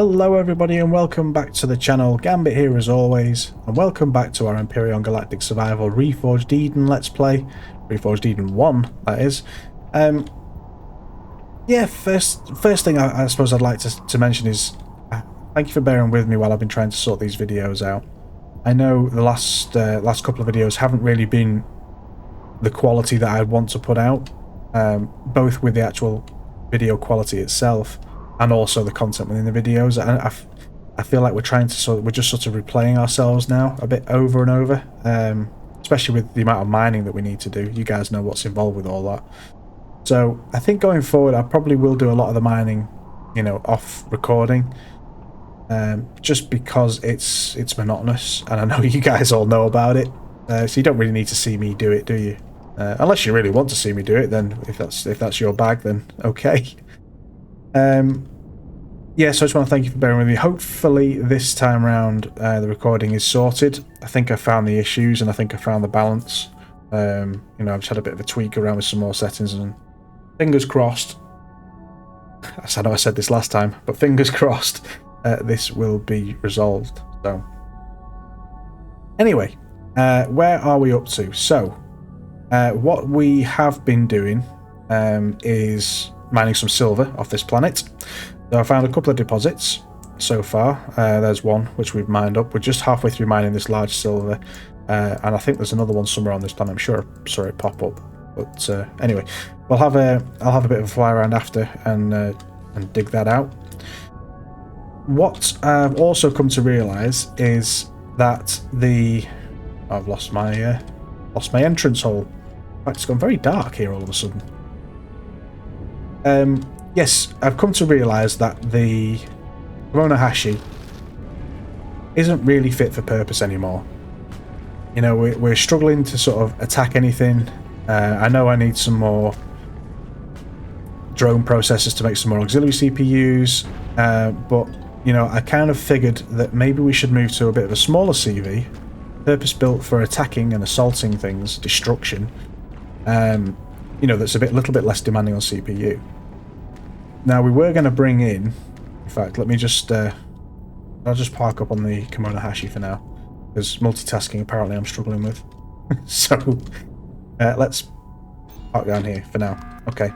Hello everybody and welcome back to the channel. Gambit here as always, and welcome back to our Empyrion Galactic Survival Reforged Eden Let's Play. Reforged Eden 1, that is. Yeah, first thing I suppose I'd like to mention is thank you for bearing with me while I've been trying to sort these videos out. I know the last couple of videos haven't really been the quality that I'd want to put out, both with the actual video quality itself and also the content within the videos. I feel like we're just sort of replaying ourselves now a bit over and over, especially with the amount of mining that we need to do. You guys know what's involved with all that. So I think going forward I probably will do a lot of the mining, you know, off recording, just because it's monotonous, and I know you guys all know about it. So you don't really need to see me do it, do you? Unless you really want to see me do it, then if that's your bag, then okay. Yeah, so I just want to thank you for bearing with me. Hopefully this time around the recording is sorted. I think I found the issues and I think I found the balance. You know, I've just had a bit of a tweak around with some more settings, and fingers crossed, I know I said this last time, but fingers crossed this will be resolved. So anyway, where are we up to? So what we have been doing is mining some silver off this planet. So I found a couple of deposits so far. There's one which we've mined up. We're just halfway through mining this large silver, and I think there's another one somewhere on this planet. I'm sure I saw it pop up. But anyway, I'll have a bit of a fly around after and dig that out. What I've also come to realise is that I've lost my entrance hole. In fact, it's gone very dark here all of a sudden. Yes, I've come to realise that the Komonohashi isn't really fit for purpose anymore. You know, we're struggling to sort of attack anything. I know I need some more drone processors to make some more auxiliary CPUs, but you know, I kind of figured that maybe we should move to a bit of a smaller CV, purpose-built for attacking and assaulting things, destruction. You know, that's a little bit less demanding on CPU. Now, we were going to bring in fact, let me just I'll just park up on the Komonohashi for now, because multitasking apparently I'm struggling with. So let's park down here for now. Okay.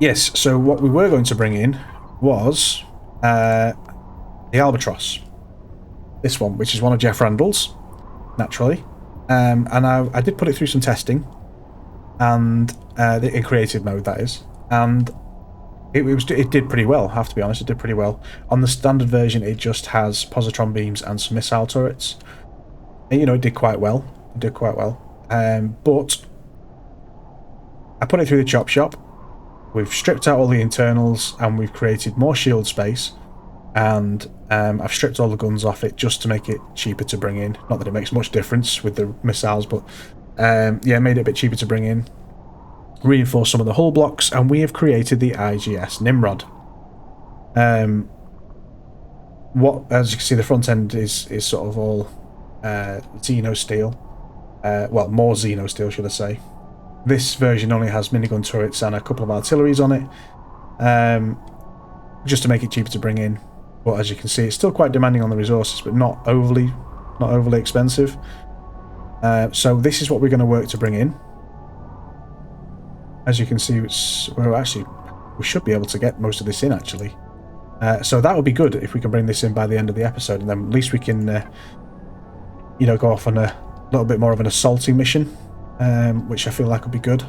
Yes, so what we were going to bring in was the Albatross. This one, which is one of Jeff Randall's, naturally. And I did put it through some testing, and in creative mode, that is, and it did pretty well. I have to be honest, it did pretty well. On the standard version, it just has positron beams and some missile turrets. And, you know, it did quite well. It did quite well. But I put it through the chop shop. We've stripped out all the internals, and we've created more shield space. And I've stripped all the guns off it just to make it cheaper to bring in. Not that it makes much difference with the missiles, but yeah, made it a bit cheaper to bring in. Reinforced some of the hull blocks, and we have created the IGS Nimrod. As you can see, the front end is sort of all Xeno steel. Well, more Xeno steel, should I say. This version only has minigun turrets and a couple of artilleries on it, just to make it cheaper to bring in. But as you can see, it's still quite demanding on the resources, but not overly expensive. So this is what we're going to work to bring in. As you can see, we should be able to get most of this in, actually. So that would be good if we can bring this in by the end of the episode, and then at least we can, you know, go off on a little bit more of an assaulting mission, which I feel like would be good.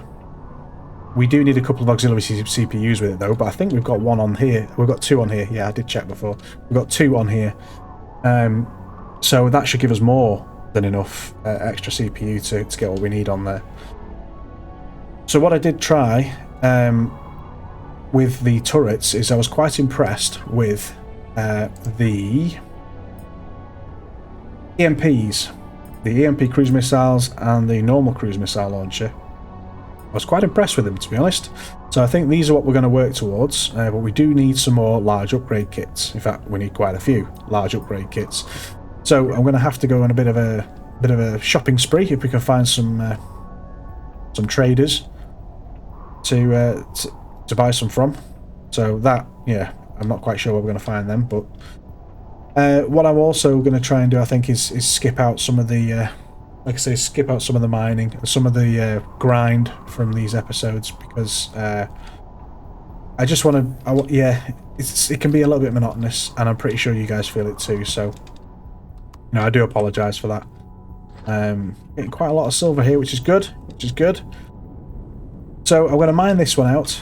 We do need a couple of auxiliary CPUs with it, though, but I think we've got one on here. We've got two on here. Yeah, I did check before. We've got two on here. So that should give us more than enough extra CPU to get what we need on there. So what I did try with the turrets is I was quite impressed with the EMPs, the EMP cruise missiles and the normal cruise missile launcher. I was quite impressed with them, to be honest. So I think these are what we're going to work towards, but we do need some more large upgrade kits. In fact, we need quite a few large upgrade kits. So I'm going to have to go on a bit of a shopping spree if we can find some traders to buy some from. So that, yeah, I'm not quite sure where we're going to find them, but what I'm also going to try and do, I think, is skip out some of the, like I say, skip out some of the mining, some of the grind from these episodes, because I just want to, yeah, it can be a little bit monotonous, and I'm pretty sure you guys feel it too, so, I do apologise for that. Getting quite a lot of silver here, which is good, So I'm going to mine this one out,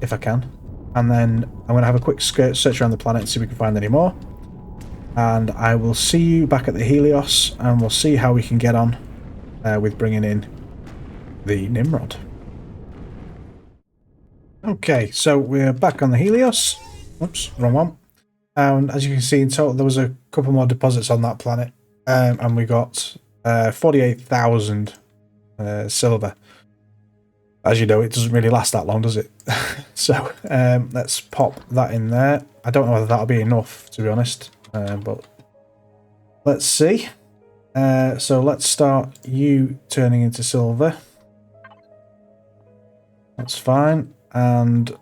if I can, and then I'm going to have a quick search around the planet and see if we can find any more. And I will see you back at the Helios, and we'll see how we can get on with bringing in the Nimrod. Okay, so we're back on the Helios. Oops, wrong one. And as you can see, in total, there was a couple more deposits on that planet, and we got 48,000 silver. As you know, it doesn't really last that long, does it? So let's pop that in there. I don't know whether that'll be enough, to be honest, but let's see. So let's start you turning into silver. That's fine. And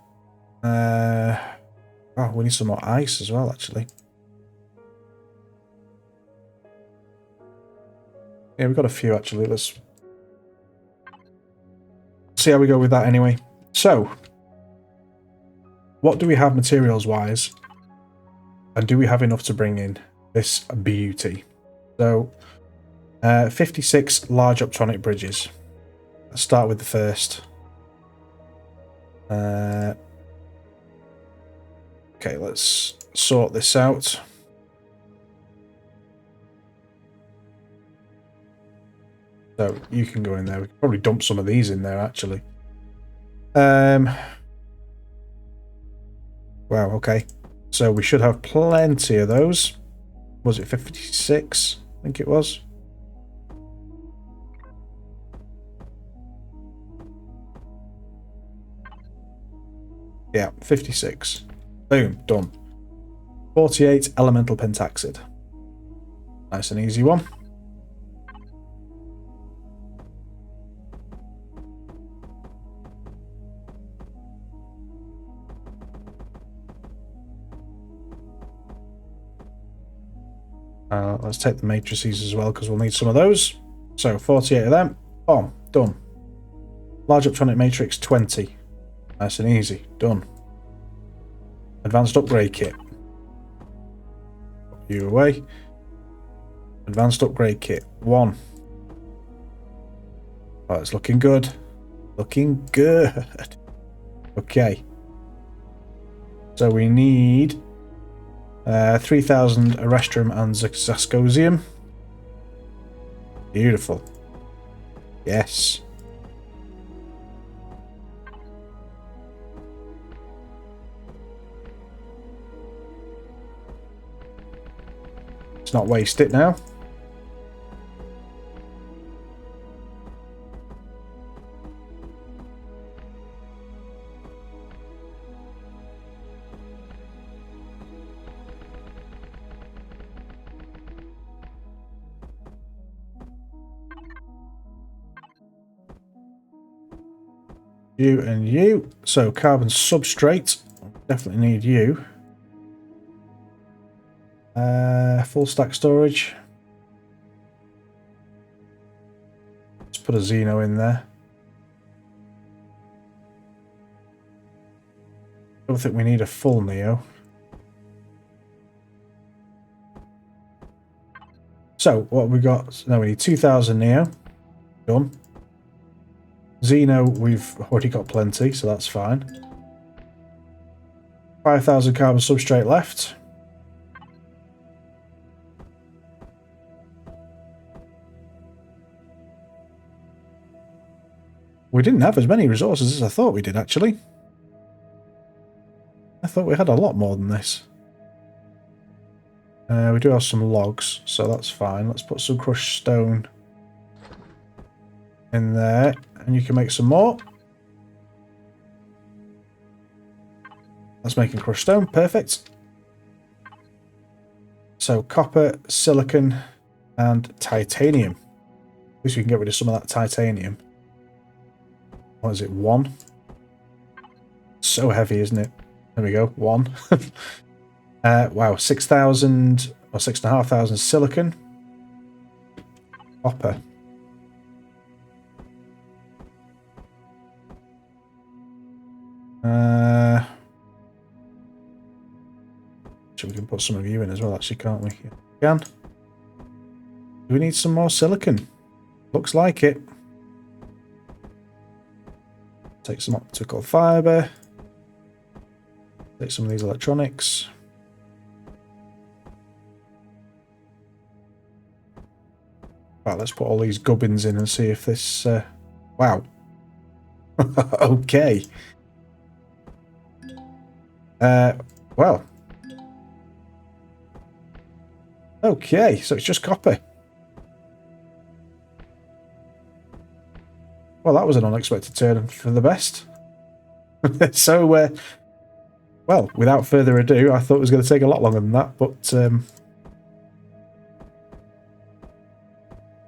oh, we need some more ice as well, actually. Yeah, we've got a few, actually. Let's see how we go with that anyway. So, what do we have materials-wise? And do we have enough to bring in this beauty? So, 56 large optronic bridges. Let's start with the first. Okay, let's sort this out. So you can go in there. We could probably dump some of these in there, actually. Wow, okay. So we should have plenty of those. Was it 56? I think it was. Yeah, 56. Boom, done. 48 elemental pentaxid. Nice and easy one. Let's take the matrices as well, because we'll need some of those. So 48 of them. Boom, done. Large optronic matrix 20. Nice and easy, done. Advanced upgrade kit. Put you away. Advanced upgrade kit 1. Oh, it's looking good. Looking good. Okay. So we need 3,000 Erestrum and Zascosium. Beautiful. Yes. Let's not waste it now. You and you. So carbon substrate. Definitely need you. Full stack storage. Let's put a Xeno in there. I don't think we need a full Neo. So what have we got? Now we need 2,000 Neo. Done. Xeno, we've already got plenty, so that's fine. 5,000 carbon substrate left. We didn't have as many resources as I thought we did, actually. I thought we had a lot more than this. We do have some logs, so that's fine. Let's put some crushed stone in there, and you can make some more. That's making crushed stone, perfect. So copper, silicon, and titanium. At least we can get rid of some of that titanium. What is it, 1? So heavy, isn't it? There we go, 1. Wow, 6,000 or 6,500 silicon. Copper. So we can put some of you in as well, actually, can't we? Yeah, we can. Do we need some more silicon? Looks like it. Take some optical fibre. Take some of these electronics. Right, let's put all these gubbins in and see if this... wow. Okay. Well. Okay, so it's just copper. Well, that was an unexpected turn for the best. So, well, without further ado, I thought it was going to take a lot longer than that, but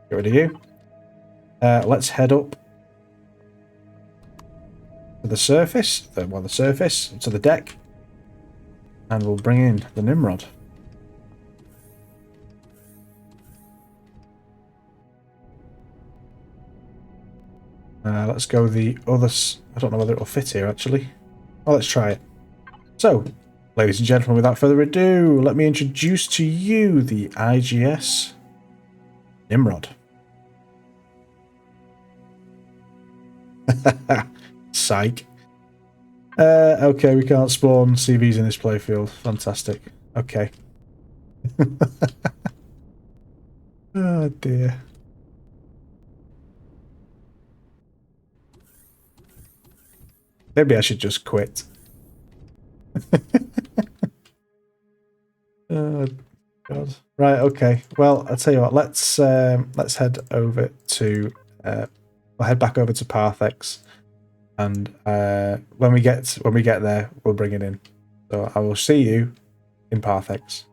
get rid of you. Let's head up to the surface, to the deck, and we'll bring in the Nimrod. Let's go the other... I don't know whether it'll fit here, actually. Oh, let's try it. So, ladies and gentlemen, without further ado, let me introduce to you the IGS Nimrod. Psych. Okay, we can't spawn CVs in this playfield. Fantastic. Okay. Oh, dear. Maybe I should just quit. Oh, God. Right, okay. Well, I'll tell you what, let's head over to we'll head back over to Parthix, and when we get there, we'll bring it in. So I will see you in Parthix.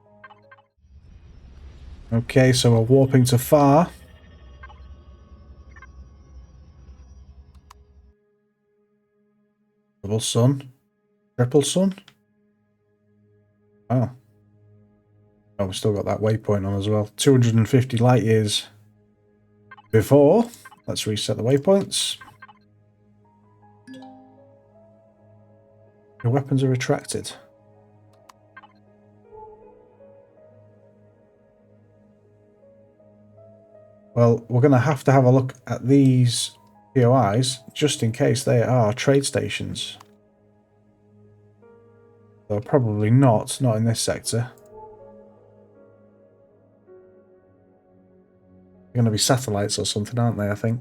Okay, so we're warping to far. Double sun. Triple sun. Oh. Oh, we've still got that waypoint on as well. 250 light years before. Let's reset the waypoints. Your weapons are retracted. Well, we're going to have a look at these POIs, just in case they are trade stations. Though probably not in this sector. They're going to be satellites or something, aren't they, I think?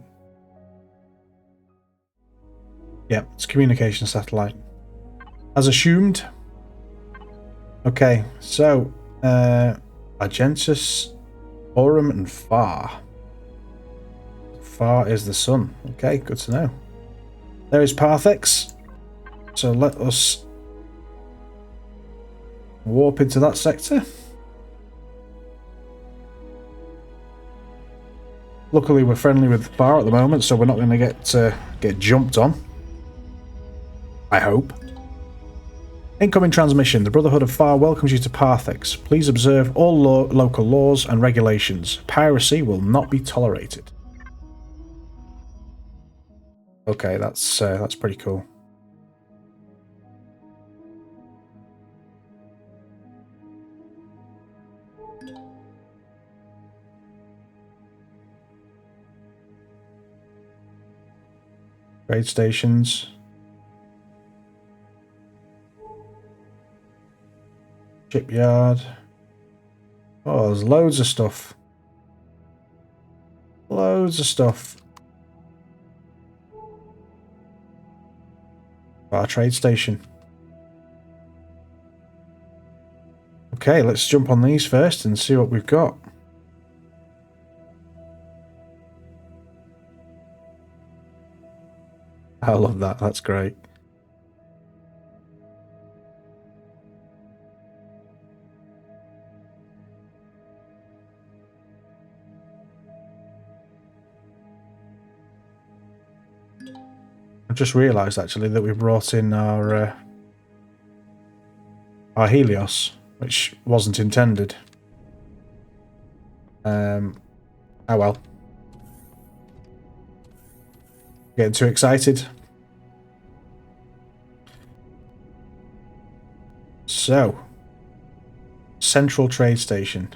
Yeah, it's a communication satellite. As assumed. Okay, so, Argentus, Aurum, and Far. Far is the sun. Okay, good to know. There is Parthix. So let us warp into that sector. Luckily, we're friendly with Far at the moment, so we're not going to get jumped on. I hope. Incoming transmission. The Brotherhood of Far welcomes you to Parthix. Please observe all local laws and regulations. Piracy will not be tolerated. Okay, that's pretty cool. Trade stations. Shipyard. Oh, there's loads of stuff. Loads of stuff. Our trade station. Okay, let's jump on these first and see what we've got. I love that. That's great. I've just realised actually that we brought in our our Helios, which wasn't intended. Oh well. Getting too excited. So, Central Trade Station.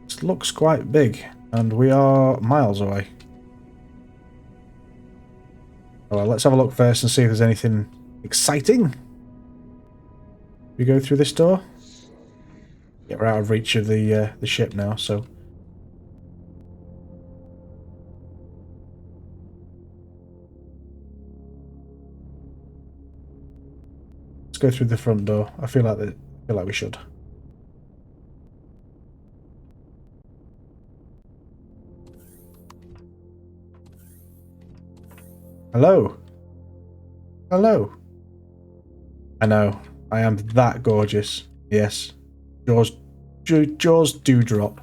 This looks quite big, and we are miles away. Well, let's have a look first and see if there's anything exciting. We go through this door. Yeah, we're out of reach of the ship now, so. Let's go through the front door. I feel like we should. Hello. Hello. I know. I am that gorgeous. Yes. Jaws do drop.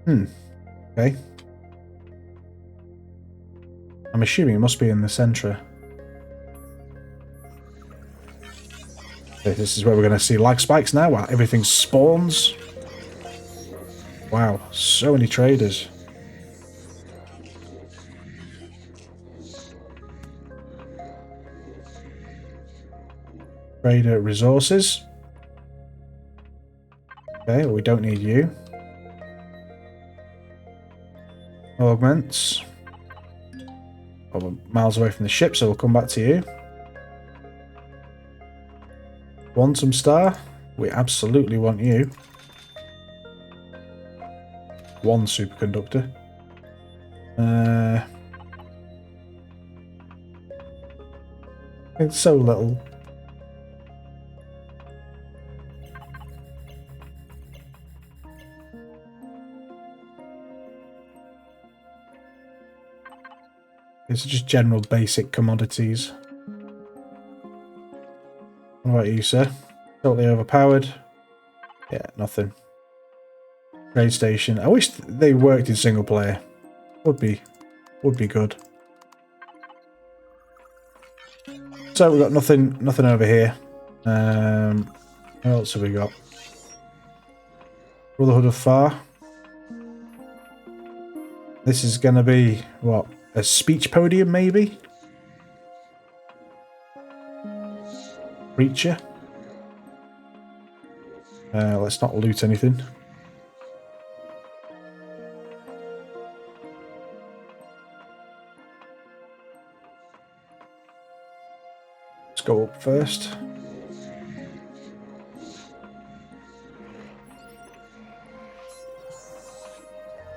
Okay. I'm assuming it must be in the centre. This is where we're going to see lag spikes now. Wow, everything spawns. Wow, so many traders. Trader resources. Okay, well, we don't need you. Augments. Well, we're miles away from the ship, so we'll come back to you. Quantum Star. We absolutely want you. One superconductor. It's so little. It's just general basic commodities. What about you, sir? Totally overpowered. Yeah, nothing. Trade station. I wish they worked in single player. Would be good. So we've got nothing over here. What else have we got? Brotherhood of Far. This is gonna be what? A speech podium, maybe? Preacher. Let's not loot anything. Let's go up first.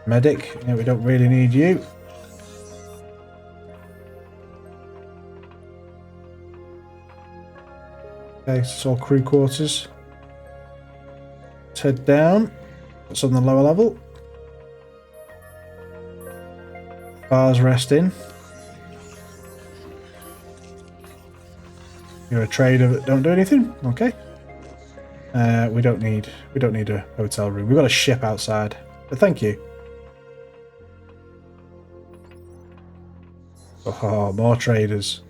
Medic. Yeah, we don't really need you. Okay, so it's all crew quarters. Let's head down. What's on the lower level? Bars resting. You're a trader that don't do anything? Okay. We don't need a hotel room. We've got a ship outside. But thank you. Oh, more traders.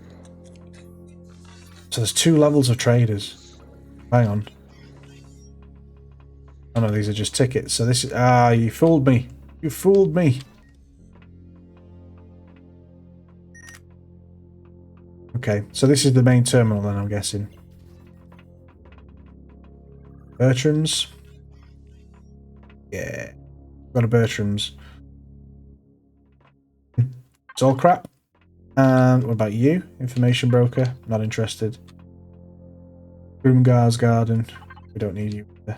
So there's 2 levels of traders. Hang on. Oh no, these are just tickets. So this is... Ah, you fooled me. You fooled me. Okay, so this is the main terminal then, I'm guessing. Bertram's. Yeah. Got a Bertram's. It's all crap. And what about you? Information broker. Not interested. Groomgar's garden. We don't need you there.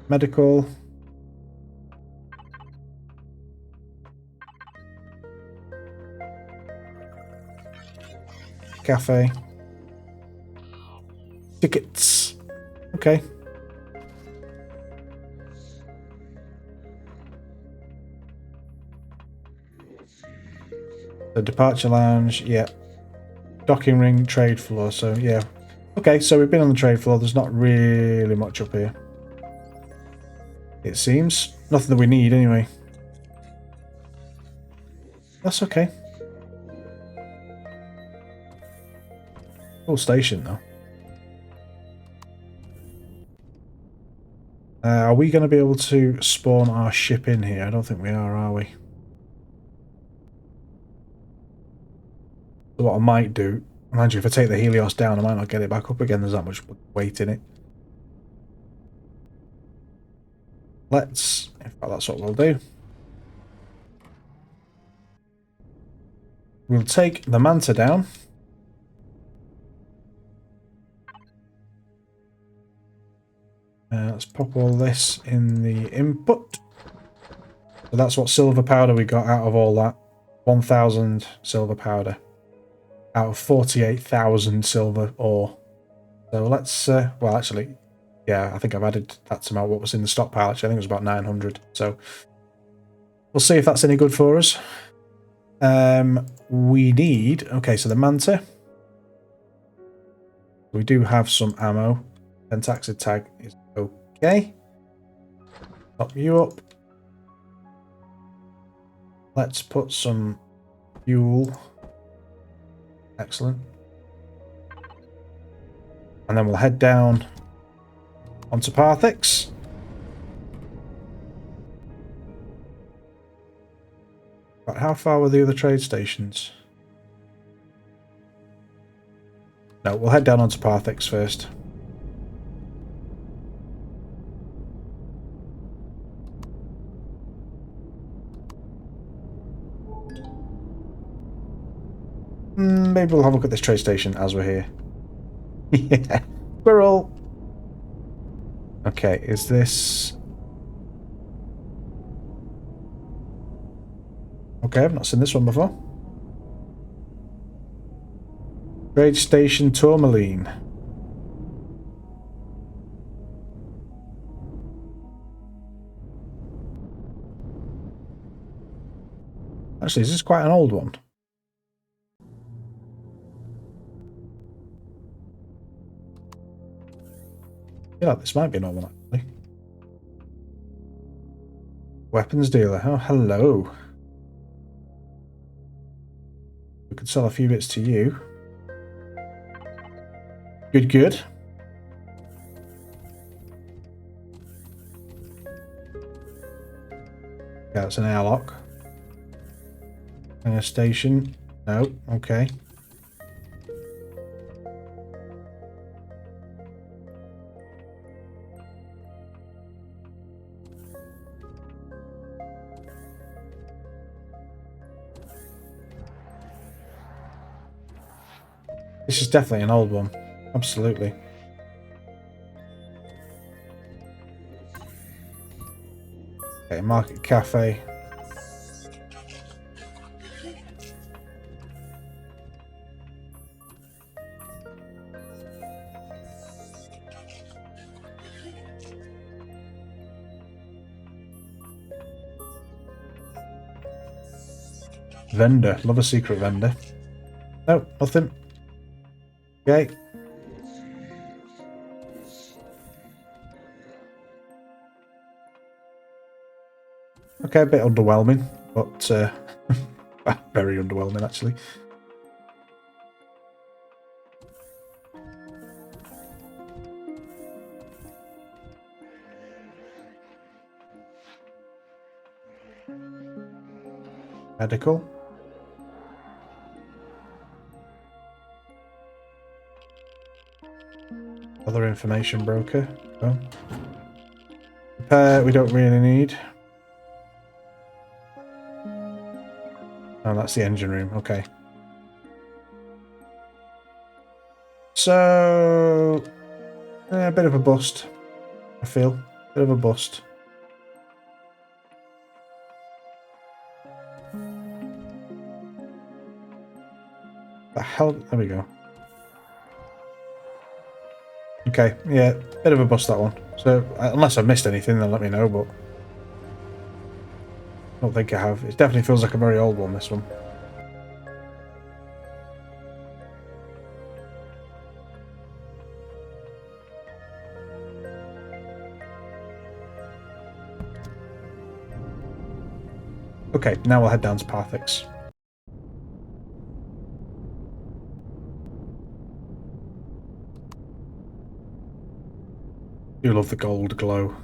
Medical. Cafe. Tickets. Okay. The departure lounge, yeah. Docking ring, trade floor, so yeah. Okay, so we've been on the trade floor. There's not really much up here. It seems. Nothing that we need, anyway. That's okay. Cool station, though. Are we going to be able to spawn our ship in here? I don't think we are we? So what I might do, mind you, if I take the Helios down, I might not get it back up again. There's that much weight in it. In fact, that's what we'll do. We'll take the Manta down. Let's pop all this in the input. So that's what silver powder we got out of all that. 1,000 silver powder out of 48,000 silver ore. So let's, well, actually, yeah, I think I've added that amount what was in the stockpile. Actually, I think it was about 900. So we'll see if that's any good for us. We need, okay, so the Manta. We do have some ammo. Pentaxid tag is okay. Top you up. Let's put some fuel. Excellent. And then we'll head down onto Parthix. But how far were the other trade stations? No, we'll head down onto Parthix first. Maybe we'll have a look at this trade station as we're here. Yeah, squirrel. Okay, is this... Okay, I've not seen this one before. Trade station Tourmaline. Actually, is this quite an old one? I feel like this might be an old one, actually. Weapons dealer. Oh, hello. We could sell a few bits to you. Good, good. Yeah, it's an airlock. And a station. No, okay. This is definitely an old one. Absolutely. Okay, Market Cafe. Vendor. Love a secret vendor. No, nothing. Okay. Okay, a bit underwhelming, but very underwhelming actually. Medical. Other information broker. Oh. Repair we don't really need. Oh, that's the engine room. Okay. So, a bit of a bust. I feel. Bit of a bust. The hell? There we go. Okay, yeah, bit of a bust that one. So, unless I've missed anything, then let me know, but I don't think I have. It definitely feels like a very old one, this one. Okay, now we'll head down to Parthix. do love the gold glow.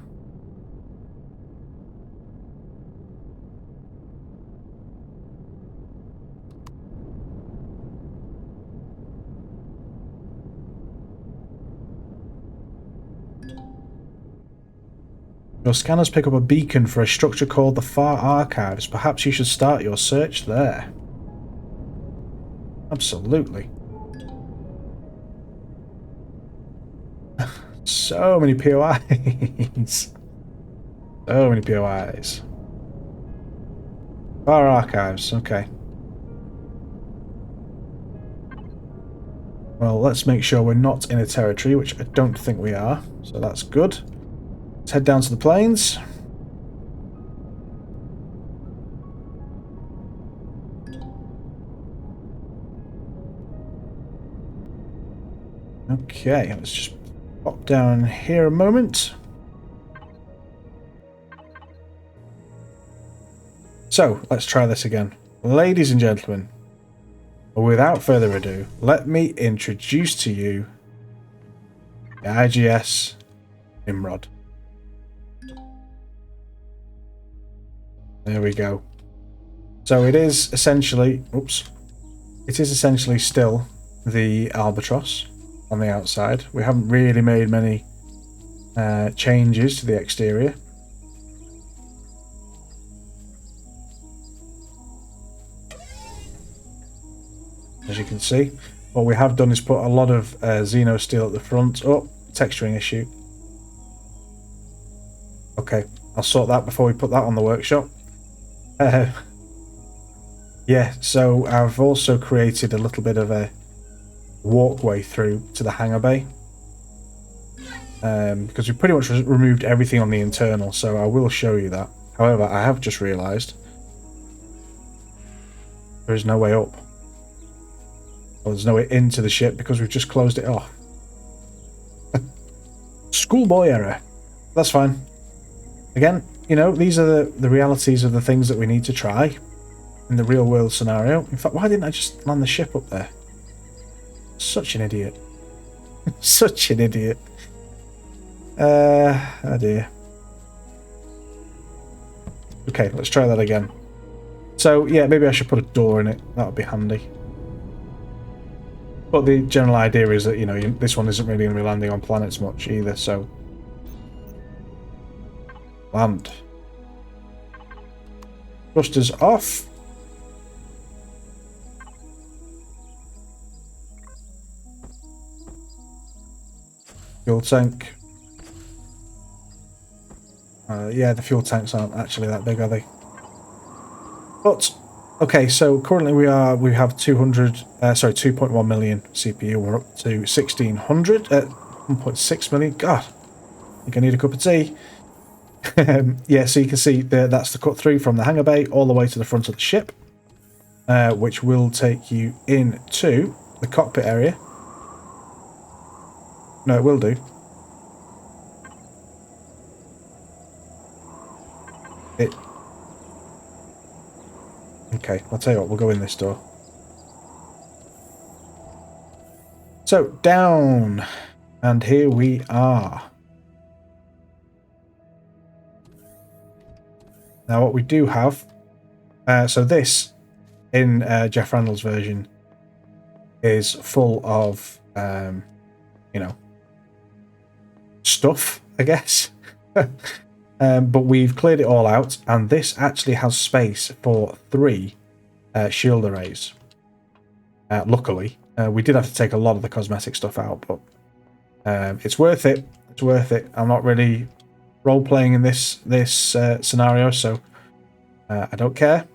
Your scanners pick up a beacon for a structure called the Far Archives. Perhaps you should start your search there. Absolutely. So many POIs. So many POIs. Far Archives, okay. Well, let's make sure we're not in a territory, which I don't think we are, so that's good. Let's head down to the plains. Okay, let's just pop down here a moment. So, let's try this again. Ladies and gentlemen, without further ado, let me introduce to you the IGS Nimrod. There we go. So it is essentially, still the Albatross on the outside. We haven't really made many changes to the exterior. As you can see, what we have done is put a lot of Xeno steel at the front. Oh, texturing issue. Okay, I'll sort that before we put that on the workshop. Yeah, so I've also created a little bit of a walkway through to the hangar bay. Because we pretty much removed everything on the internal, so I will show you that. However, I have just realised there is no way up. Well, there's no way into the ship because we've just closed it off. Schoolboy error. That's fine. Again, you know, these are the realities of the things that we need to try in the real world scenario. In fact, why didn't I just land the ship up there? Such an idiot. Such an idiot. Oh dear. Okay, let's try that again. So, yeah, maybe I should put a door in it. That would be handy. But the general idea is that, you know, this one isn't really going to be landing on planets much either, so... Land. Thrusters off. Fuel tank. Yeah, the fuel tanks aren't actually that big, are they? But okay, so currently we have 2.1 million CPU. We're up to 1600 at 1.6 million. God, I think I need a cup of tea. Yeah, so you can see that's the cut through from the hangar bay all the way to the front of the ship, which will take you into the cockpit area. No, it will do. Okay, I'll tell you what, we'll go in this door. So, down. And here we are. Now what we do have... so this, in Jeff Randall's version, is full of, you know, stuff, I guess. But we've cleared it all out, and this actually has space for 3 shield arrays. Luckily, we did have to take a lot of the cosmetic stuff out, but it's worth it. It's worth it. I'm not really role-playing in this scenario, so I don't care.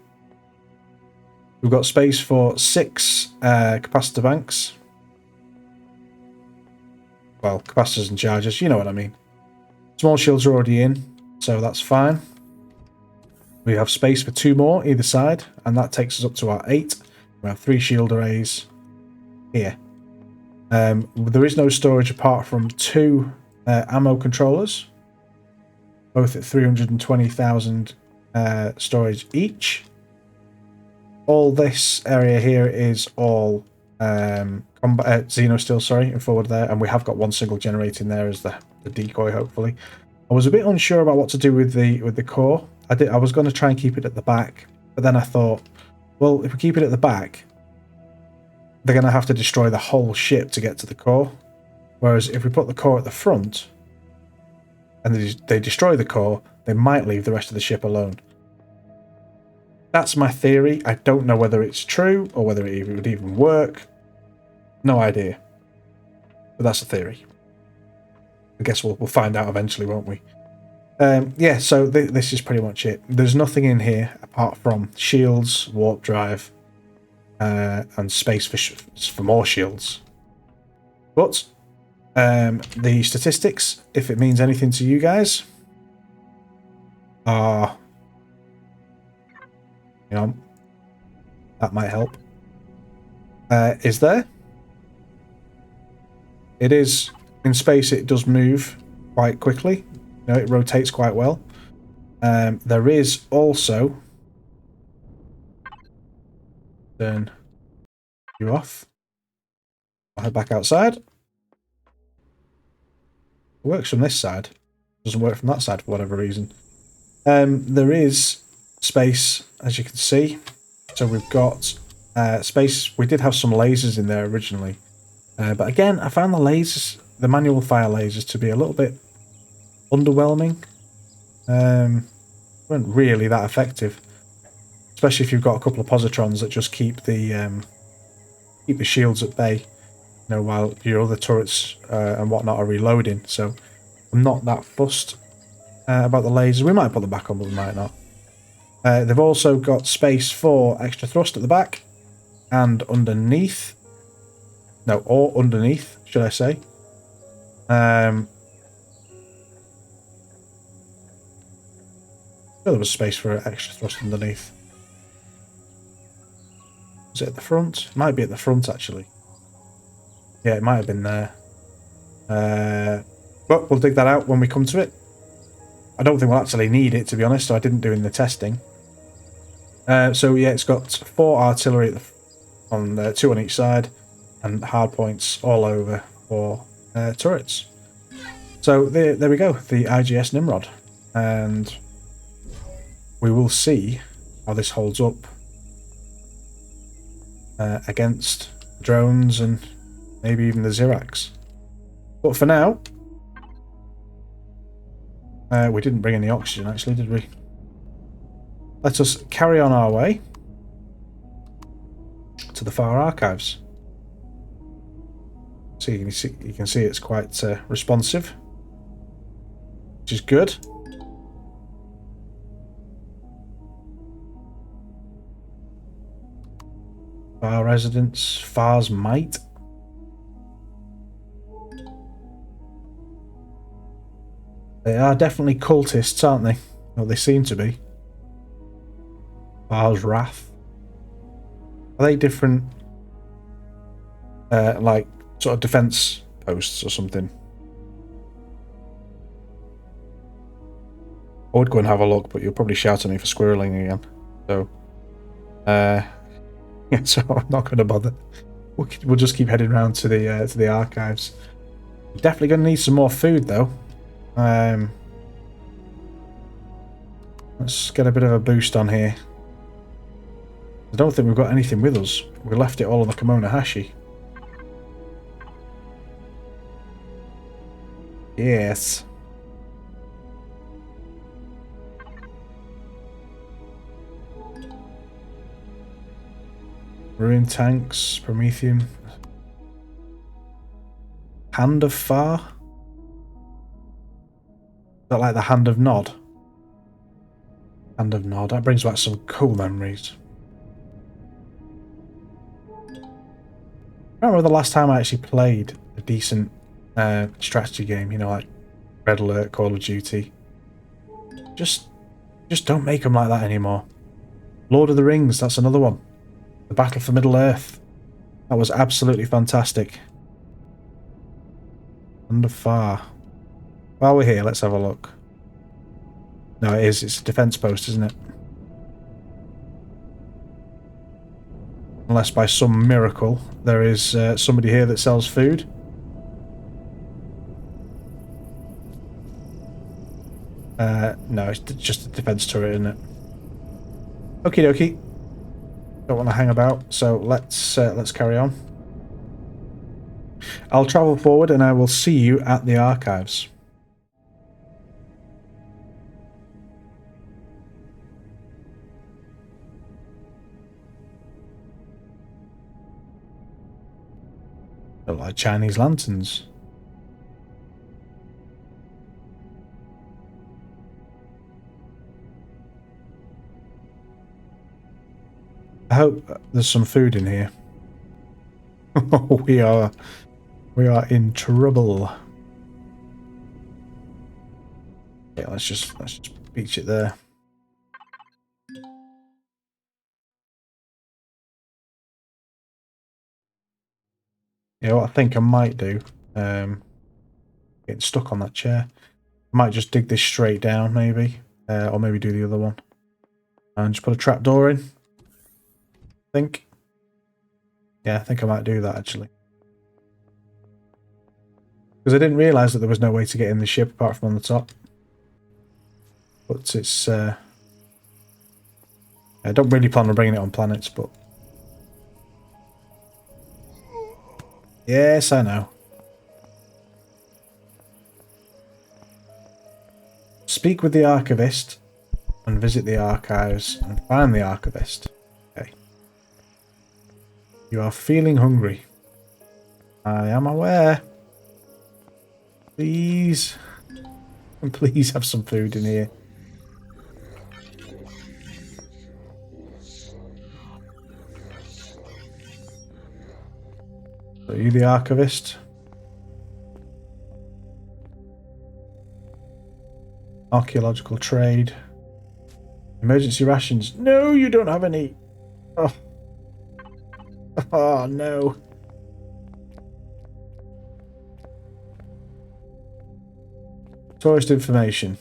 We've got space for 6 capacitor banks. Well, capacitors and chargers, you know what I mean. Small shields are already in, so that's fine. We have space for 2 more either side, and that takes us up to our 8. We have 3 shield arrays here. There is no storage apart from 2 ammo controllers, both at 320,000 storage each. All this area here is all Xeno still, sorry, and forward there, and we have got one single generating there as the decoy. Hopefully, I was a bit unsure about what to do with the core. I was going to try and keep it at the back, but then I thought, well, if we keep it at the back, they're going to have to destroy the whole ship to get to the core. Whereas if we put the core at the front and they destroy the core, they might leave the rest of the ship alone. That's my theory. I don't know whether it's true or whether it would even work. No idea. But that's a theory. I guess we'll find out eventually, won't we? Yeah, so this is pretty much it. There's nothing in here apart from shields, warp drive, and space for more shields. But the statistics, if it means anything to you guys, are, you know, that might help. Is there? It is in space. It does move quite quickly. You know, it rotates quite well. There is also, turn you off. I'll head back outside. It works from this side. Doesn't work from that side for whatever reason. There is space, as you can see. So we've got space. We did have some lasers in there originally. But again, I found the lasers, the manual fire lasers, to be a little bit underwhelming. Weren't really that effective, especially if you've got a couple of positrons that just keep the shields at bay, you know, while your other turrets and whatnot are reloading. So I'm not that fussed about the lasers. We might put them back on, but we might not. They've also got space for extra thrust at the back and underneath. No, or underneath, should I say. There was space for extra thrust underneath. Is it at the front? It might be at the front, actually. Yeah, it might have been there. But we'll dig that out when we come to it. I don't think we'll actually need it, to be honest, so I didn't do in the testing. So yeah, it's got 4 artillery on 2 on each side, and hard points all over for turrets. So there we go, the IGS Nimrod. And we will see how this holds up against drones and maybe even the Zirax. But for now, we didn't bring any oxygen, actually, did we? Let us carry on our way to the far archives. So you can see it's quite responsive, which is good. Far residents, Far's might. They are definitely cultists, aren't they? Well, they seem to be. Far's wrath. Are they different, like, sort of defense posts or something? I would go and have a look, but you'll probably shout at me for squirreling again. So, yeah, so I'm not going to bother. We'll just keep heading around to the archives. Definitely going to need some more food, though. Let's get a bit of a boost on here. I don't think we've got anything with us. We left it all on the Kimono Hashi. Yes. Ruin tanks, Prometheum. Hand of Far? Is that like the Hand of Nod? Hand of Nod. That brings back some cool memories. I remember the last time I actually played a decent strategy game, you know, like Red Alert, Call of Duty. Just don't make them like that anymore. Lord of the Rings, that's another one. The Battle for Middle-earth. That was absolutely fantastic. Hand of Far. While we're here, let's have a look. No, it is. It's a defense post, isn't it? Unless by some miracle there is somebody here that sells food. No, it's just a defense turret, isn't it? Okie dokie. Don't want to hang about, so let's carry on. I'll travel forward and I will see you at the archives. Look like Chinese lanterns. I hope there's some food in here. we are in trouble. Okay, let's just beach it there. You know what I think I might do? Getting stuck on that chair. I might just dig this straight down, maybe. Or maybe do the other one. And just put a trapdoor in. I think. Yeah, I think I might do that, actually. Because I didn't realise that there was no way to get in the ship apart from on the top. But it's... I don't really plan on bringing it on planets, but... Yes, I know. Speak with the archivist and visit the archives and find the archivist. Okay. You are feeling hungry. I am aware. Please. And please have some food in here. So are you the archivist? Archaeological trade. Emergency rations. No, you don't have any. Oh. Oh, no. Tourist information.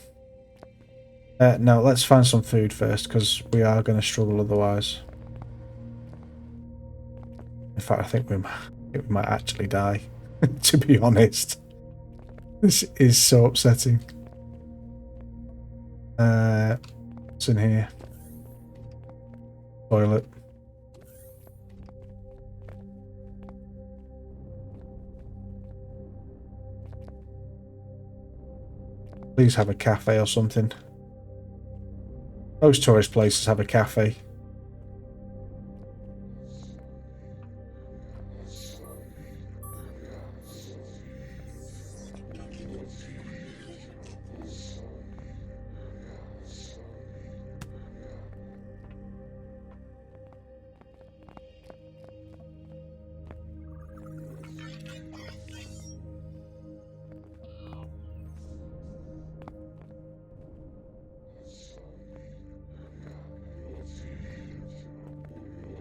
No, let's find some food first, because we are going to struggle otherwise. In fact, I think we might actually die, to be honest. This is so upsetting. What's in here? Toilet. Please have a cafe or something. Most tourist places have a cafe.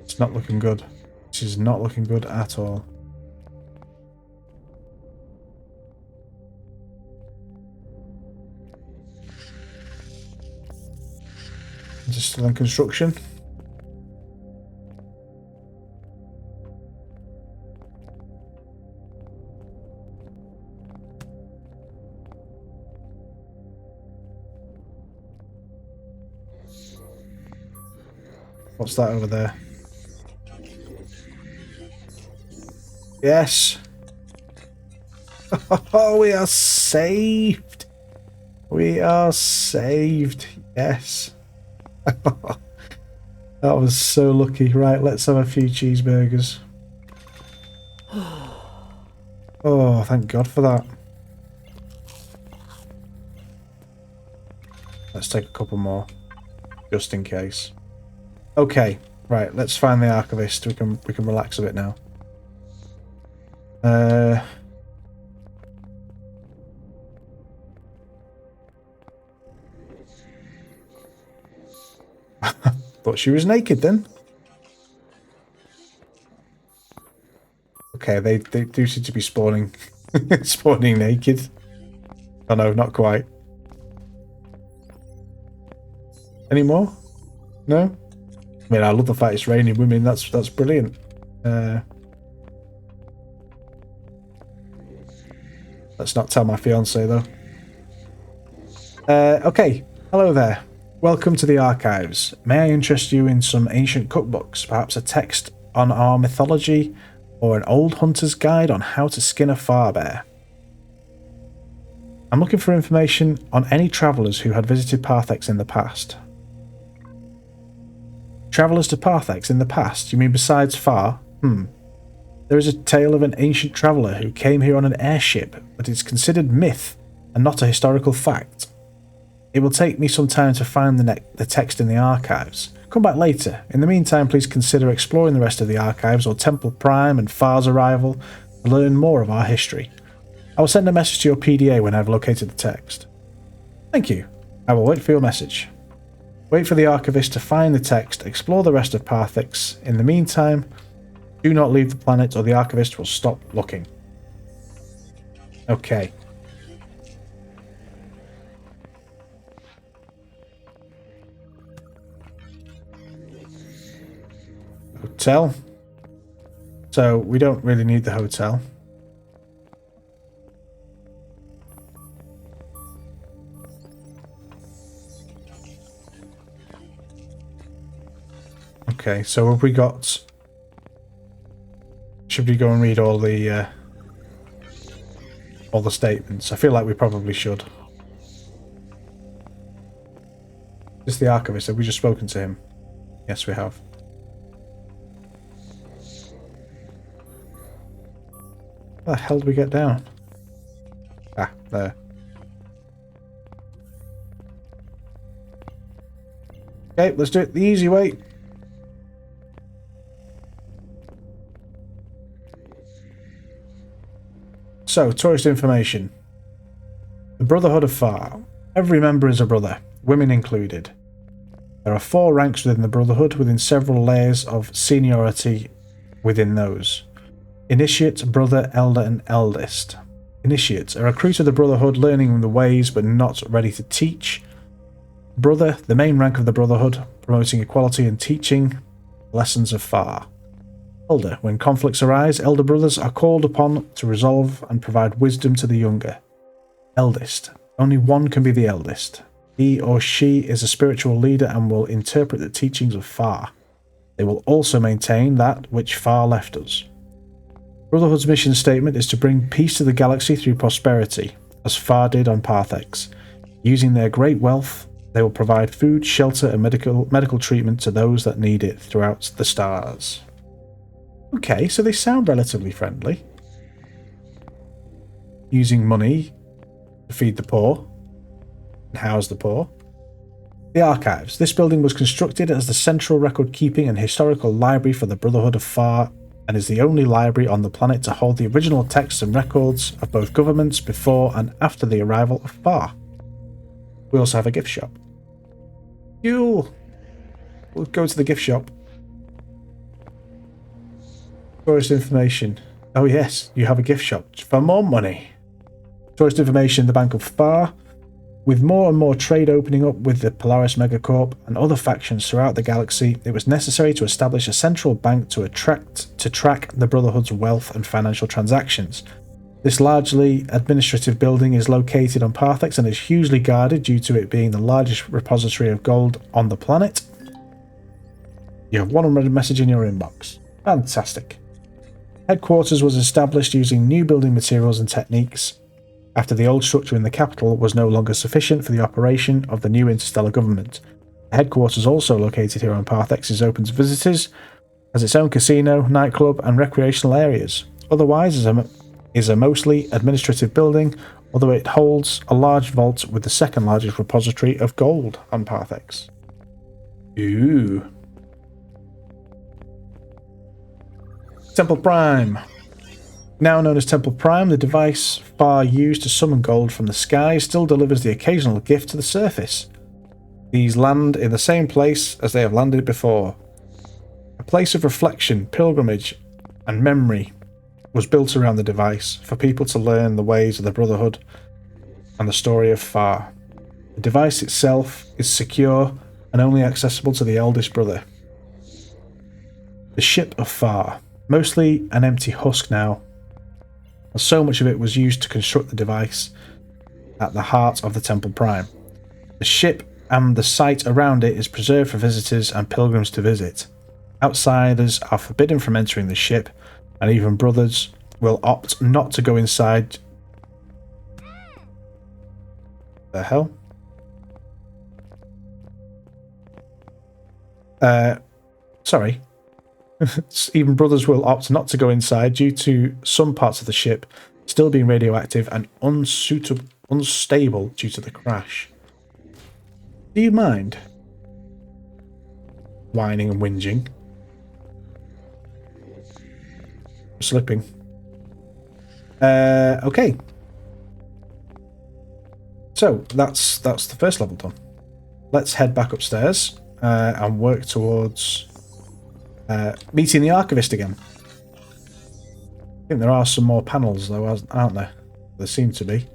It's not looking good. This is not looking good at all. Is it still in construction? What's that over there? Yes. Oh, we are saved. We are saved. Yes. That was so lucky. Right, let's have a few cheeseburgers. Oh, thank God for that. Let's take a couple more, just in case. Okay, right. Let's find the archivist. We can relax a bit now. Thought she was naked then. Okay, they do seem to be spawning spawning naked. Oh no, not quite. Any more? No? I mean, I love the fact it's raining women. That's brilliant. Let's not tell my fiance though. Okay, hello there. Welcome to the archives. May I interest you in some ancient cookbooks, perhaps a text on our mythology, or an old hunter's guide on how to skin a far bear? I'm looking for information on any travellers who had visited Parthix in the past. Travellers to Parthix in the past? You mean besides Far? There is a tale of an ancient traveller who came here on an airship, but it's considered myth and not a historical fact. It will take me some time to find the text in the archives. Come back later. In the meantime, please consider exploring the rest of the archives or Temple Prime and Far's arrival to learn more of our history. I will send a message to your PDA when I have located the text. Thank you. I will wait for your message. Wait for the archivist to find the text, explore the rest of Parthix. In the meantime, do not leave the planet or the archivist will stop looking. Okay. Hotel. So we don't really need the hotel. Okay, so have we got... Should we go and read all the statements? I feel like we probably should. Is this the archivist? Have we just spoken to him? Yes, we have. How the hell do we get down? Ah, there. Okay, let's do it the easy way. So, tourist information. The Brotherhood of Far. Every member is a brother, women included. There are 4 ranks within the Brotherhood, within several layers of seniority within those. Initiate, Brother, Elder, and Eldest. Initiate, a recruit of the Brotherhood, learning the ways but not ready to teach. Brother, the main rank of the Brotherhood, promoting equality and teaching lessons of Far. Elder, when conflicts arise, elder brothers are called upon to resolve and provide wisdom to the younger. Eldest, only one can be the eldest. He or she is a spiritual leader and will interpret the teachings of Far. They will also maintain that which Far left us. Brotherhood's mission statement is to bring peace to the galaxy through prosperity, as Far did on Parthix. Using their great wealth, they will provide food, shelter, and medical treatment to those that need it throughout the stars. Okay, so they sound relatively friendly. Using money to feed the poor and house the poor. The Archives. This building was constructed as the central record-keeping and historical library for the Brotherhood of Far, and is the only library on the planet to hold the original texts and records of both governments before and after the arrival of Far. We also have a gift shop. We'll go to the gift shop. Tourist information. Oh yes, you have a gift shop for more money. Tourist information, the Bank of Far. With more and more trade opening up with the Polaris Megacorp and other factions throughout the galaxy, it was necessary to establish a central bank to track the Brotherhood's wealth and financial transactions. This largely administrative building is located on Parthix and is hugely guarded due to it being the largest repository of gold on the planet. You have 100 message in your inbox. Fantastic. Headquarters was established using new building materials and techniques, after the old structure in the capital was no longer sufficient for the operation of the new interstellar government. The headquarters, also located here on Parthix, is open to visitors, has its own casino, nightclub, and recreational areas. Otherwise, is a mostly administrative building, although it holds a large vault with the second largest repository of gold on Parthix. Ooh. Temple Prime. Now known as Temple Prime, the device Far used to summon gold from the sky still delivers the occasional gift to the surface. These land in the same place as they have landed before. A place of reflection, pilgrimage, and memory was built around the device for people to learn the ways of the Brotherhood and the story of Far. The device itself is secure and only accessible to the eldest brother. The ship of Far, mostly an empty husk now, as so much of it was used to construct the device at the heart of the Temple Prime. The ship and the site around it is preserved for visitors and pilgrims to visit. Outsiders are forbidden from entering the ship, and even brothers will opt not to go inside. The hell? Sorry. Even brothers will opt not to go inside due to some parts of the ship still being radioactive and unstable due to the crash. Do you mind? Whining and whinging. Slipping. Okay. So that's the first level done. Let's head back upstairs and work towards meeting the archivist again. I think there are some more panels though, aren't there? There seem to be.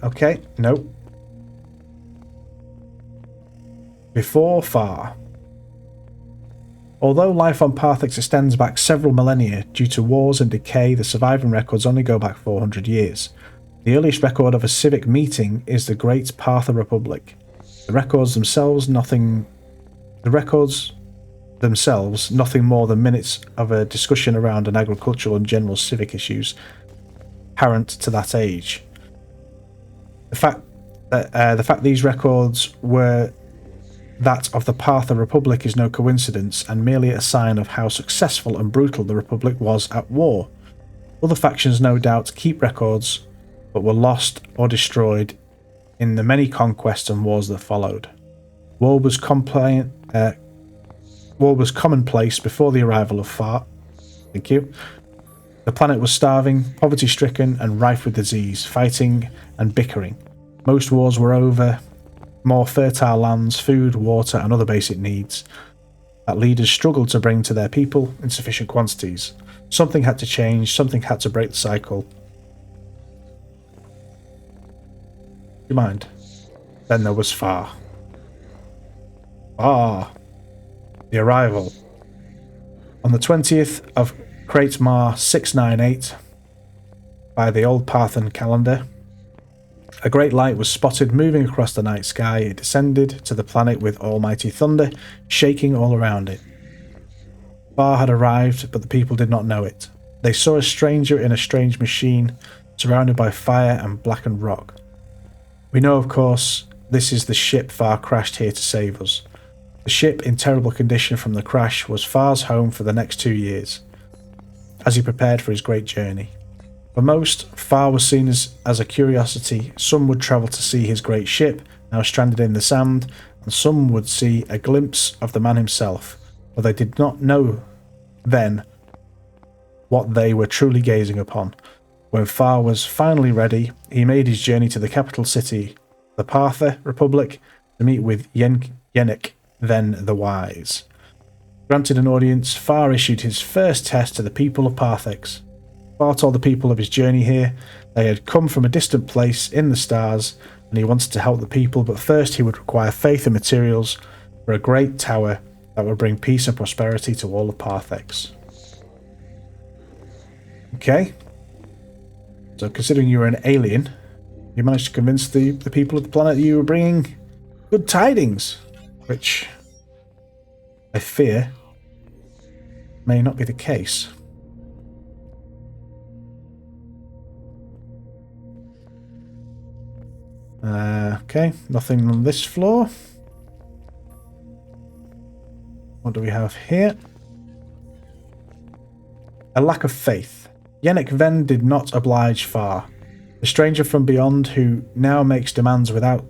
Okay, no. Before Far. Although life on Parthix extends back several millennia due to wars and decay, the surviving records only go back 400 years. The earliest record of a civic meeting is the Great Partha Republic. The records themselves nothing more than minutes of a discussion around an agricultural and general civic issues apparent to that age. The fact these records were that of the Partha Republic is no coincidence, and merely a sign of how successful and brutal the Republic was at war. Other factions no doubt keep records, but were lost or destroyed in the many conquests and wars that followed. War was commonplace before the arrival of Far. Thank you. The planet was starving, poverty-stricken, and rife with disease, fighting and bickering. Most wars were over more fertile lands, food, water, and other basic needs that leaders struggled to bring to their people in sufficient quantities. Something had to change, something had to break the cycle. Do you mind? Then there was Far. The arrival. On the 20th of Kratmar 698, by the old Parthan calendar, a great light was spotted moving across the night sky. It descended to the planet with almighty thunder, shaking all around it. Far had arrived, but the people did not know it. They saw a stranger in a strange machine, surrounded by fire and blackened rock. We know, of course, this is the ship Far crashed here to save us. The ship, in terrible condition from the crash, was Far's home for the next 2 years, as he prepared for his great journey. For most, Far was seen as a curiosity. Some would travel to see his great ship, now stranded in the sand, and some would see a glimpse of the man himself, but they did not know then what they were truly gazing upon. When Far was finally ready, he made his journey to the capital city, the Partha Republic, to meet with Yenneck, then the Wise. Granted an audience, Far issued his first test to the people of Parthix. Far told the people of his journey here. They had come from a distant place in the stars, and he wanted to help the people, but first he would require faith and materials for a great tower that would bring peace and prosperity to all of Parthix. Okay. So considering you were an alien, you managed to convince the people of the planet that you were bringing good tidings, which I fear may not be the case. Okay, nothing on this floor. What do we have here? A lack of faith. Yenneck Ven did not oblige Far. The stranger from beyond, who now makes demands without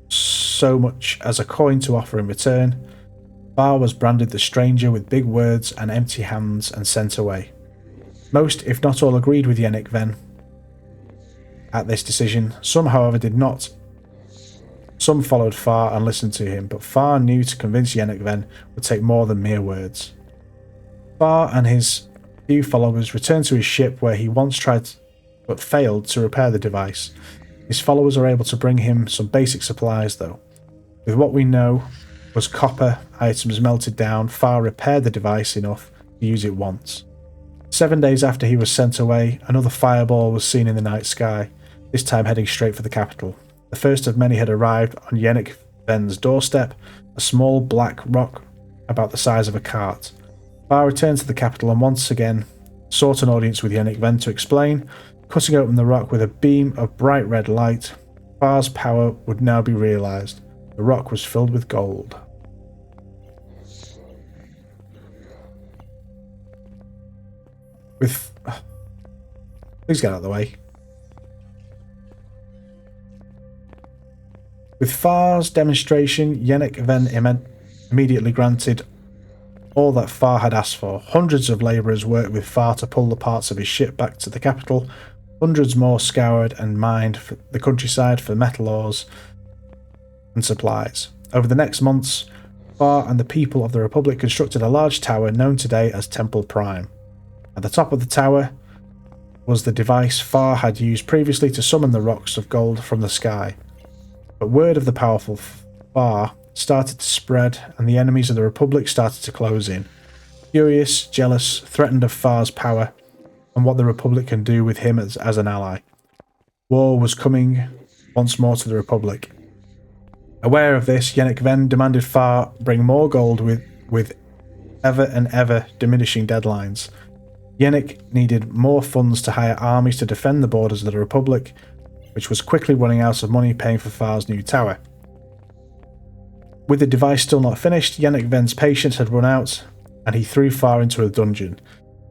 so much as a coin to offer in return. Far was branded the stranger with big words and empty hands and sent away. Most, if not all, agreed with Yenneck Ven at this decision. Some, however, did not. Some followed Far and listened to him, but Far knew to convince Yenneck Ven would take more than mere words. Far and his few followers returned to his ship, where he once tried but failed to repair the device. His followers are able to bring him some basic supplies, though. With what we know was copper items melted down, Far repaired the device enough to use it once. 7 days after he was sent away, another fireball was seen in the night sky, this time heading straight for the capital. The first of many had arrived on Yenneck Ven's doorstep, a small black rock about the size of a cart. Far returned to the capital and once again sought an audience with Yenneck Ven to explain. Cutting open the rock with a beam of bright red light, Far's power would now be realised. The rock was filled with gold. Please get out of the way. With Far's demonstration, Yenneck Ven immediately granted all that Far had asked for. Hundreds of labourers worked with Far to pull the parts of his ship back to the capital. Hundreds more scoured and mined the countryside for metal ores and supplies. Over the next months, Far and the people of the Republic constructed a large tower known today as Temple Prime. At the top of the tower was the device Far had used previously to summon the rocks of gold from the sky. But word of the powerful Far started to spread, and the enemies of the Republic started to close in. Furious, jealous, threatened of Far's power and what the Republic can do with him as an ally. War was coming once more to the Republic. Aware of this, Yenneck Ven demanded Far bring more gold with ever and ever diminishing deadlines. Yenneck needed more funds to hire armies to defend the borders of the Republic, which was quickly running out of money paying for Far's new tower. With the device still not finished, Yenneck Ven's patience had run out, and he threw Far into a dungeon,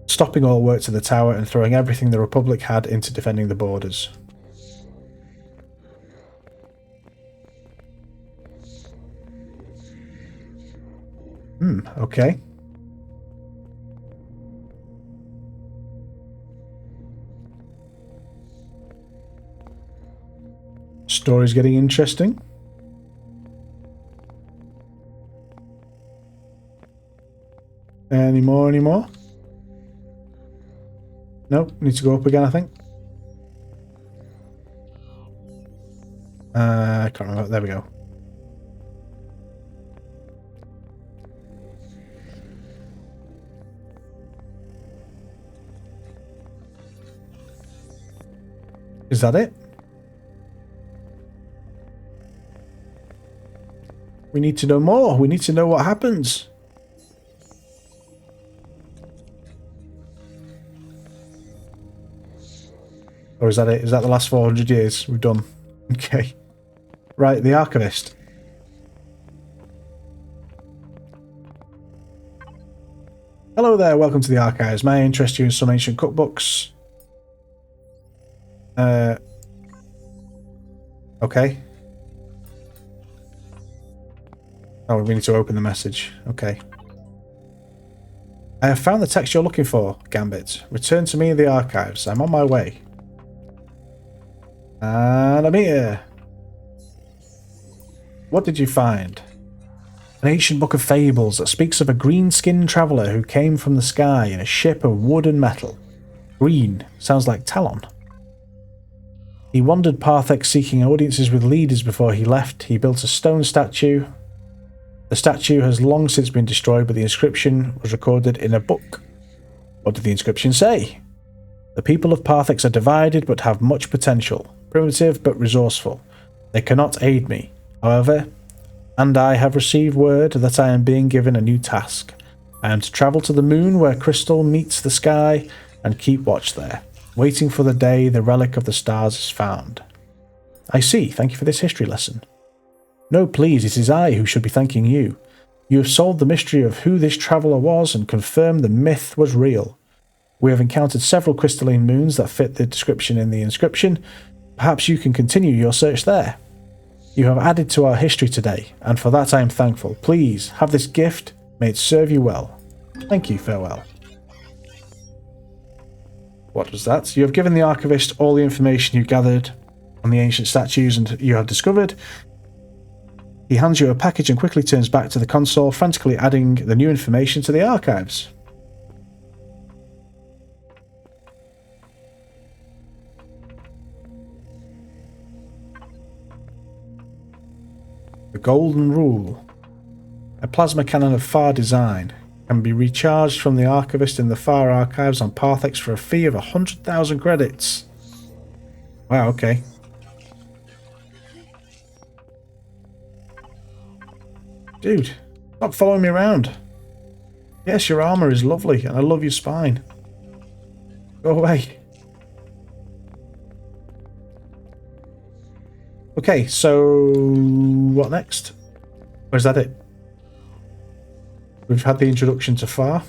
stopping all work to the tower and throwing everything the Republic had into defending the borders. Okay. Story's getting interesting. Any more? Nope, need to go up again, I think. I can't remember. There we go. Is that it? We need to know more. We need to know what happens. Or is that it? Is that the last 400 years we've done? Okay. Right, the Archivist. Hello there, welcome to the Archives. May I interest you in some ancient cookbooks? Okay. Oh, we need to open the message. Okay. I have found the text you're looking for, Gambit. Return to me in the Archives. I'm on my way. And I'm here. What did you find? An ancient book of fables that speaks of a green-skinned traveller who came from the sky in a ship of wood and metal. Green sounds like Talon. He wandered Parthix seeking audiences with leaders before he left. He built a stone statue. The statue has long since been destroyed, but the inscription was recorded in a book. What did the inscription say? The people of Parthix are divided but have much potential. Primitive but resourceful. They cannot aid me, however, and I have received word that I am being given a new task. I am to travel to the moon where crystal meets the sky and keep watch there, waiting for the day the relic of the stars is found. I see, thank you for this history lesson. No, please, it is I who should be thanking you. You have solved the mystery of who this traveller was and confirmed the myth was real. We have encountered several crystalline moons that fit the description in the inscription. Perhaps you can continue your search there. You have added to our history today, and for that I am thankful. Please, have this gift. May it serve you well. Thank you, farewell. What was that? You have given the Archivist all the information you gathered on the ancient statues and you have discovered. He hands you a package and quickly turns back to the console, frantically adding the new information to the archives. golden rule. A plasma cannon of far design can be recharged from the archivist in the far archives on Parthix for a fee of 100,000 credits. Wow, okay. Dude, stop following me around. Yes, your armour is lovely, and I love your spine. Go away. Okay, so what next? Or is that it? We've had the introduction to Far.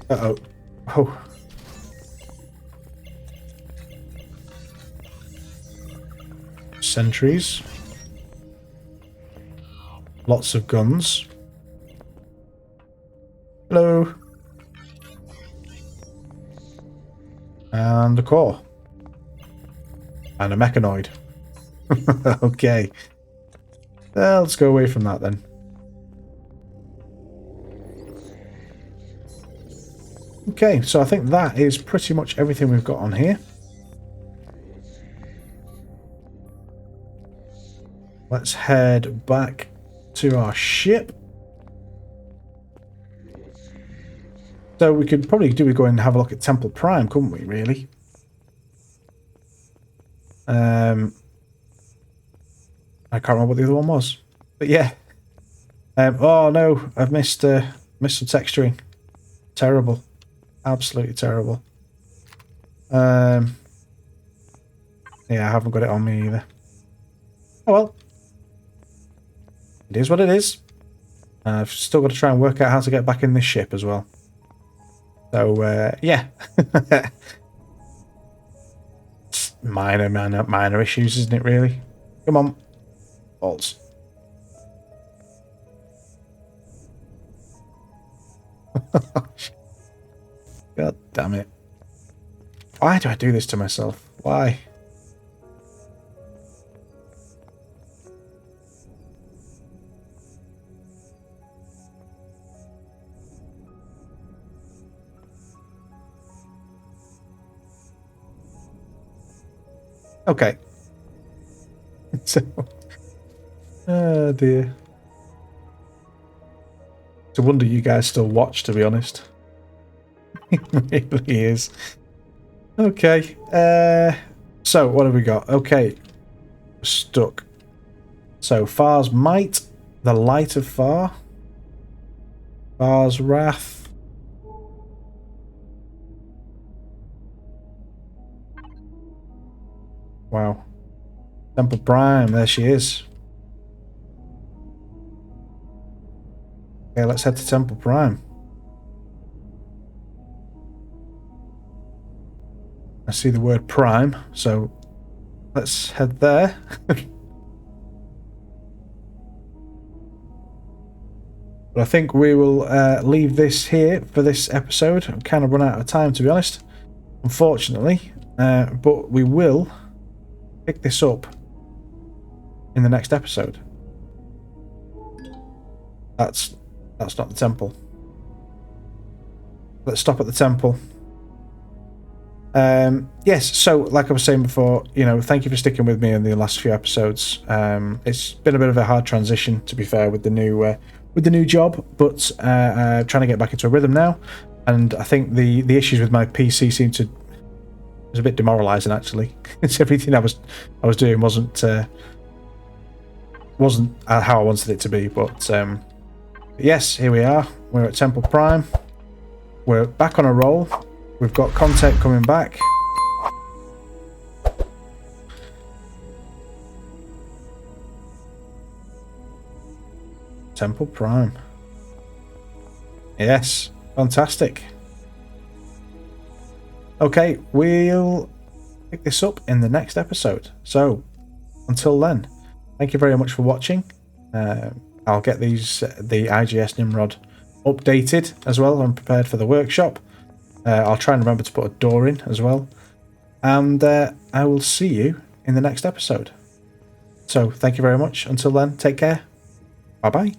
Uh-oh. Oh. Sentries. Lots of guns. Hello. And a core. And a mechanoid. Okay. Let's go away from that then. Okay, so I think that is pretty much everything we've got on here. Let's head back to our ship. So we could probably go and have a look at Temple Prime, couldn't we, really? I can't remember what the other one was. But yeah. Oh no, I've missed some texturing. Terrible. Absolutely terrible. Yeah, I haven't got it on me either. Oh well. It is what it is. I've still got to try and work out how to get back in this ship as well. So, yeah. minor issues, isn't it, really? Come on. Bolts. God damn it. Why do I do this to myself? Why? Okay. So, oh dear. It's a wonder you guys still watch, to be honest. It really is. Okay. So what have we got? Okay. Stuck. So Far's Might, the Light of Far. Far's Wrath. Wow. Temple Prime, there she is. Okay, let's head to Temple Prime. I see the word Prime, so let's head there. But I think we will leave this here for this episode. I'm kind of run out of time, to be honest, unfortunately. But we will pick this up in the next episode. That's not the temple. Let's stop at the temple. Yes, so like I was saying before, you know, thank you for sticking with me in the last few episodes. It's been a bit of a hard transition, to be fair, with the new job, but trying to get back into a rhythm now. And I think the issues with my PC seemed to was a bit demoralising, actually. It's everything I was doing wasn't how I wanted it to be. But yes, here we are. We're at Temple Prime. We're back on a roll. We've got content coming back. Temple Prime. Yes, fantastic. Okay, we'll pick this up in the next episode. So, until then, thank you very much for watching. I'll get the IGS Nimrod updated as well. I'm prepared for the workshop. I'll try and remember to put a door in as well. And I will see you in the next episode. So, thank you very much. Until then, take care. Bye-bye.